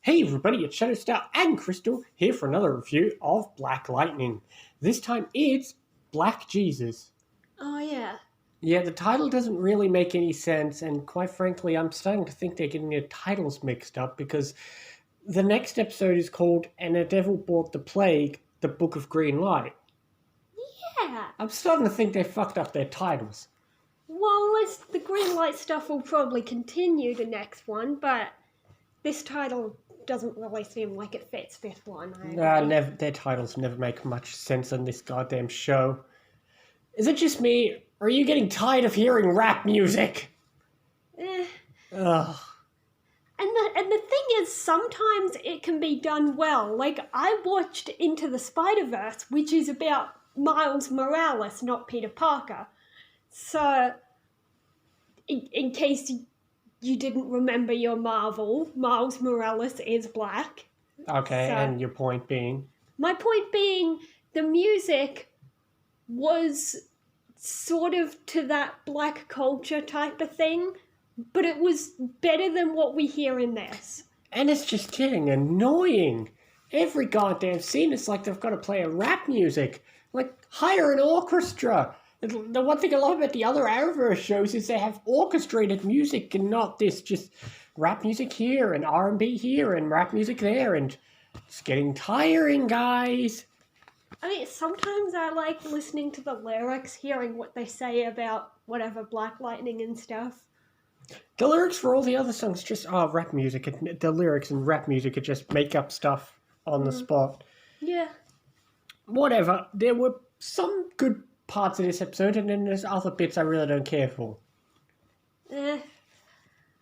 Hey everybody, it's Shadowstar and Crystal here for another review of Black Lightning. This time it's Black Jesus. Oh, yeah. Yeah, the title doesn't really make any sense, and quite frankly, I'm starting to think they're getting their titles mixed up because the next episode is called And a Devil Brought the Plague, the Book of Green Light. Yeah. I'm starting to think they fucked up their titles. Well, the green light stuff will probably continue the next one, but this title doesn't really seem like it fits this one. Their titles never make much sense on this goddamn show. Is it just me, or are you getting tired of hearing rap music? Ugh. And the thing is, sometimes it can be done well. Like, I watched Into the Spider-Verse, which is about Miles Morales, not Peter Parker. So, in case you didn't remember your Marvel, Miles Morales is black. Okay, and your point being? My point being, the music was sort of to that black culture type of thing, but it was better than what we hear in this. And it's just getting annoying. Every goddamn scene, it's like they've got to play a rap music. Like, hire an orchestra. The one thing I love about the other Arrowverse shows is they have orchestrated music and not this just rap music here and R&B here and rap music there, and it's getting tiring, guys. I mean, sometimes I like listening to the lyrics, hearing what they say about whatever Black Lightning and stuff. The lyrics for all the other songs just rap music. The lyrics and rap music are just make up stuff on the spot. Yeah. Whatever. There were some good parts of this episode, and then there's other bits I really don't care for. I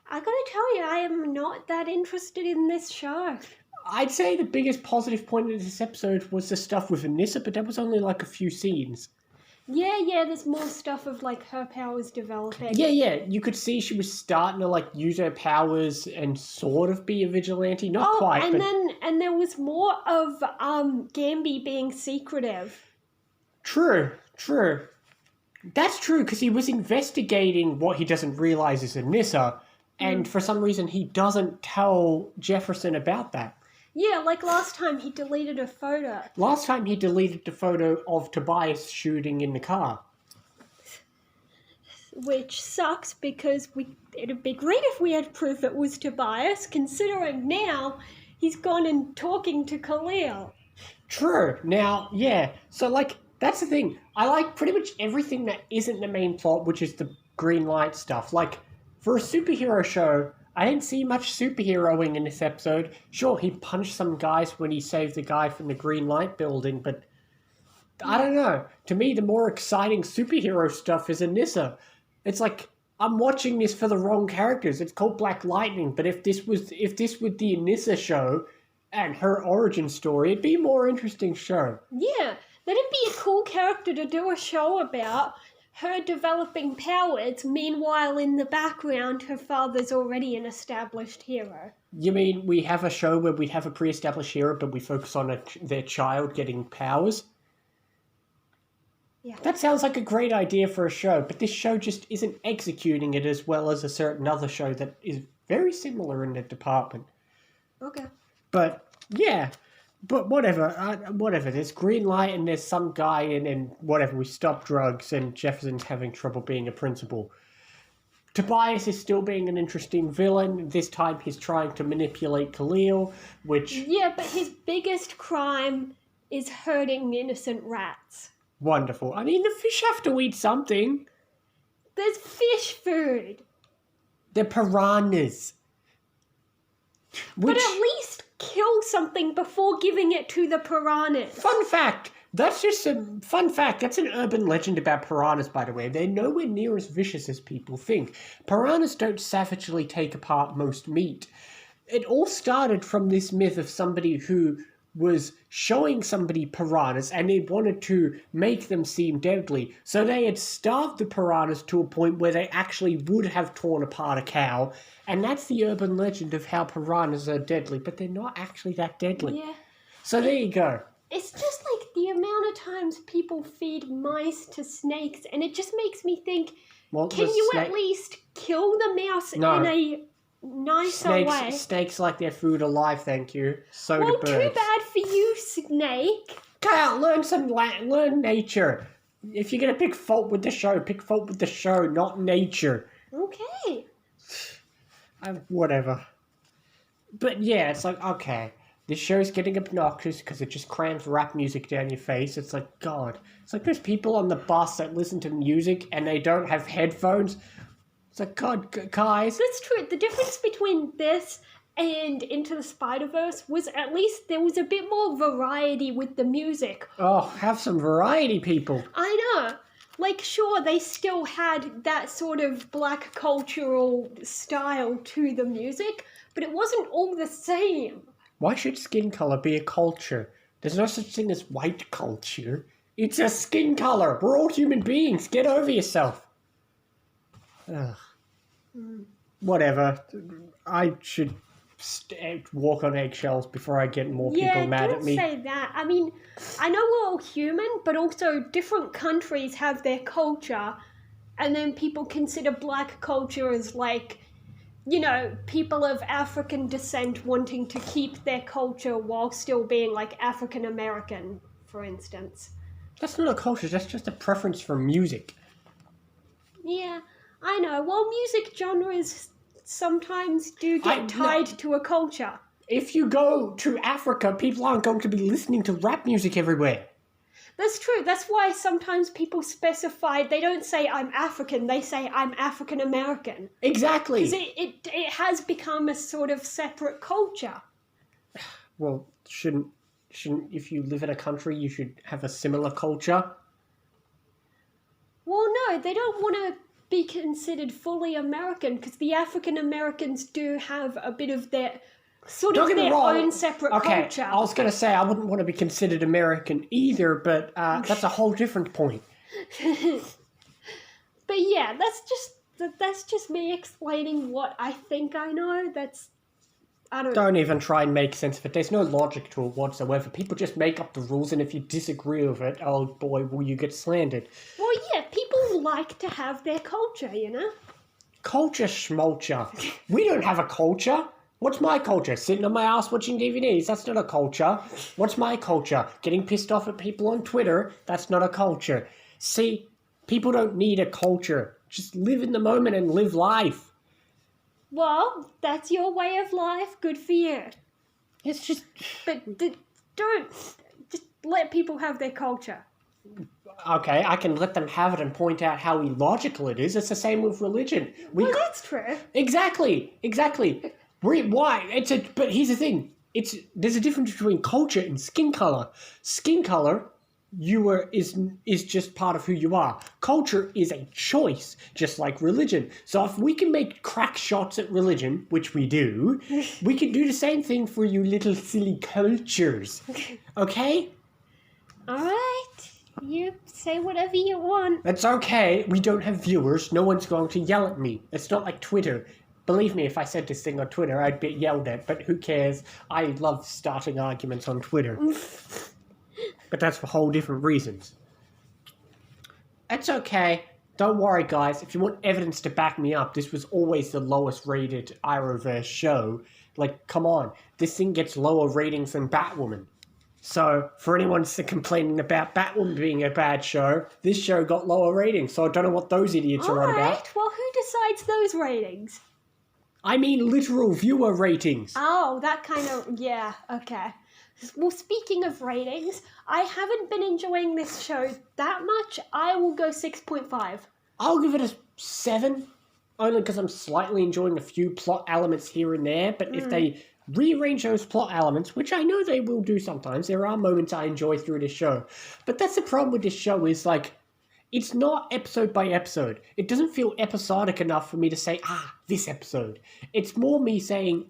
gotta tell you, I am not that interested in this show. I'd say the biggest positive point of this episode was the stuff with Anissa, but that was only like a few scenes. Yeah, there's more stuff of like her powers developing. Yeah, you could see she was starting to like use her powers and sort of be a vigilante, not quite. And there was more of Gambi being secretive. True. That's true, because he was investigating what he doesn't realize is Anissa, and for some reason he doesn't tell Jefferson about that. Yeah, like last time he deleted a photo. Last time he deleted the photo of Tobias shooting in the car. Which sucks, because it'd be great if we had proof it was Tobias, considering now he's gone and talking to Khalil. True. Now, yeah, so like, that's the thing. I like pretty much everything that isn't the main plot, which is the green light stuff. Like, for a superhero show, I didn't see much superheroing in this episode. Sure, he punched some guys when he saved the guy from the green light building, but I don't know. To me, the more exciting superhero stuff is Anissa. It's like, I'm watching this for the wrong characters. It's called Black Lightning, but if this was the Anissa show and her origin story, it'd be a more interesting show. Yeah, that'd be a cool character to do a show about. Her developing powers, meanwhile in the background her father's already an established hero. You mean we have a show where we have a pre-established hero but we focus on their child getting powers? Yeah. That sounds like a great idea for a show, but this show just isn't executing it as well as a certain other show that is very similar in the department. Okay. But, yeah. But whatever, there's green light and there's some guy and whatever, we stop drugs and Jefferson's having trouble being a principal. Tobias is still being an interesting villain. This time he's trying to manipulate Khalil, which... Yeah, but his biggest crime is hurting innocent rats. Wonderful. I mean, the fish have to eat something. There's fish food. They're piranhas. But at least kill something before giving it to the piranhas. Fun fact. That's just a fun fact. That's an urban legend about piranhas, by the way. They're nowhere near as vicious as people think. Piranhas don't savagely take apart most meat. It all started from this myth of somebody who was showing somebody piranhas and they wanted to make them seem deadly. So they had starved the piranhas to a point where they actually would have torn apart a cow. And that's the urban legend of how piranhas are deadly, but they're not actually that deadly. Yeah. So there you go. It's just like the amount of times people feed mice to snakes, and it just makes me think, can you at least kill the mouse in a nicer way. Snakes like their food alive, thank you. So Well, do birds. too bad for you, Snake. Kyle, learn nature. If you're gonna pick fault with the show, pick fault with the show, not nature. Okay. Whatever. But yeah, it's like, okay, this show's getting obnoxious because it just crams rap music down your face. It's like, God. It's like there's people on the bus that listen to music and they don't have headphones. It's like, God, guys. That's true. The difference between this and Into the Spider-Verse was at least there was a bit more variety with the music. Oh, have some variety, people. I know. Like, sure, they still had that sort of black cultural style to the music, but it wasn't all the same. Why should skin color be a culture? There's no such thing as white culture. It's a skin color. We're all human beings. Get over yourself. Ugh. Whatever. I should walk on eggshells before I get more people mad at me. Yeah, don't say that. I mean, I know we're all human, but also different countries have their culture, and then people consider black culture as like, you know, people of African descent wanting to keep their culture while still being like African American, for instance. That's not a culture, that's just a preference for music. Yeah, I know. Well, music genres sometimes do get tied to a culture. If you go to Africa, people aren't going to be listening to rap music everywhere. That's true. That's why sometimes people specify, they don't say I'm African, they say I'm African American. Exactly. Because it has become a sort of separate culture. Well, shouldn't if you live in a country, you should have a similar culture? Well, no, they don't want to be considered fully American because the African Americans do have a bit of their sort of their own separate culture. I was going to say I wouldn't want to be considered American either, but that's a whole different point. But yeah, that's just me explaining what I think I know. Don't even try and make sense of it. There's no logic to it whatsoever. People just make up the rules, and if you disagree with it, oh boy, will you get slandered. Well, yeah, people like to have their culture, you know? Culture schmulture. We don't have a culture. What's my culture? Sitting on my ass watching DVDs? That's not a culture. What's my culture? Getting pissed off at people on Twitter? That's not a culture. See, people don't need a culture. Just live in the moment and live life. Well, that's your way of life. Good for you. It's just... But don't... Just let people have their culture. Okay, I can let them have it and point out how illogical it is. It's the same with religion. Well, that's true. Exactly. Why? But here's the thing. There's a difference between culture and skin color. Skin color... is just part of who you are. Culture is a choice, just like religion. So if we can make crack shots at religion, which we do, we can do the same thing for you little silly cultures. Okay? Alright. You say whatever you want. That's okay. We don't have viewers. No one's going to yell at me. It's not like Twitter. Believe me, if I said this thing on Twitter, I'd get yelled at. But who cares? I love starting arguments on Twitter. But that's for whole different reasons. That's okay. Don't worry, guys. If you want evidence to back me up, this was always the lowest rated Arrowverse show. Like, come on. This thing gets lower ratings than Batwoman. So, for anyone complaining about Batwoman being a bad show, this show got lower ratings. So I don't know what those idiots are on about. Alright, well, who decides those ratings? I mean literal viewer ratings. Oh, that kind of... Yeah, okay. Well, speaking of ratings, I haven't been enjoying this show that much. I will go 6.5. I'll give it a 7, only because I'm slightly enjoying a few plot elements here and there, but if they rearrange those plot elements, which I know they will do sometimes, there are moments I enjoy through this show. But that's the problem with this show is, like, it's not episode by episode. It doesn't feel episodic enough for me to say, this episode. It's more me saying,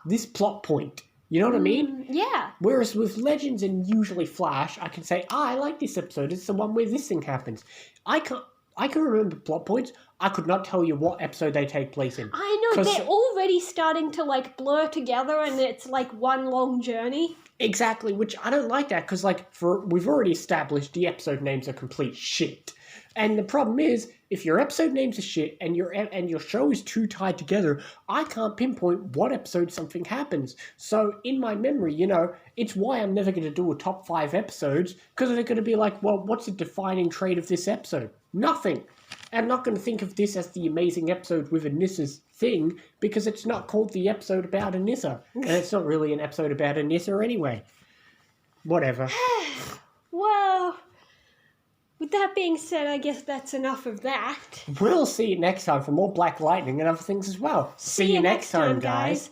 this plot point. You know what I mean? Yeah. Whereas with Legends and usually Flash, I can say, I like this episode. It's the one where this thing happens. I can remember plot points. I could not tell you what episode they take place in. I know, they're already starting to, like, blur together and it's, like, one long journey. Exactly, which I don't like that because, like, we've already established the episode names are complete shit. And the problem is, if your episode names are shit and your show is too tied together, I can't pinpoint what episode something happens. So in my memory, it's why I'm never going to do a top 5 episodes, because they're going to be like, well, what's the defining trait of this episode? Nothing. I'm not going to think of this as the amazing episode with Anissa's thing, because it's not called the episode about Anissa. And it's not really an episode about Anissa anyway. Whatever. Well, with that being said, I guess that's enough of that. We'll see you next time for more Black Lightning and other things as well. See you next time, guys.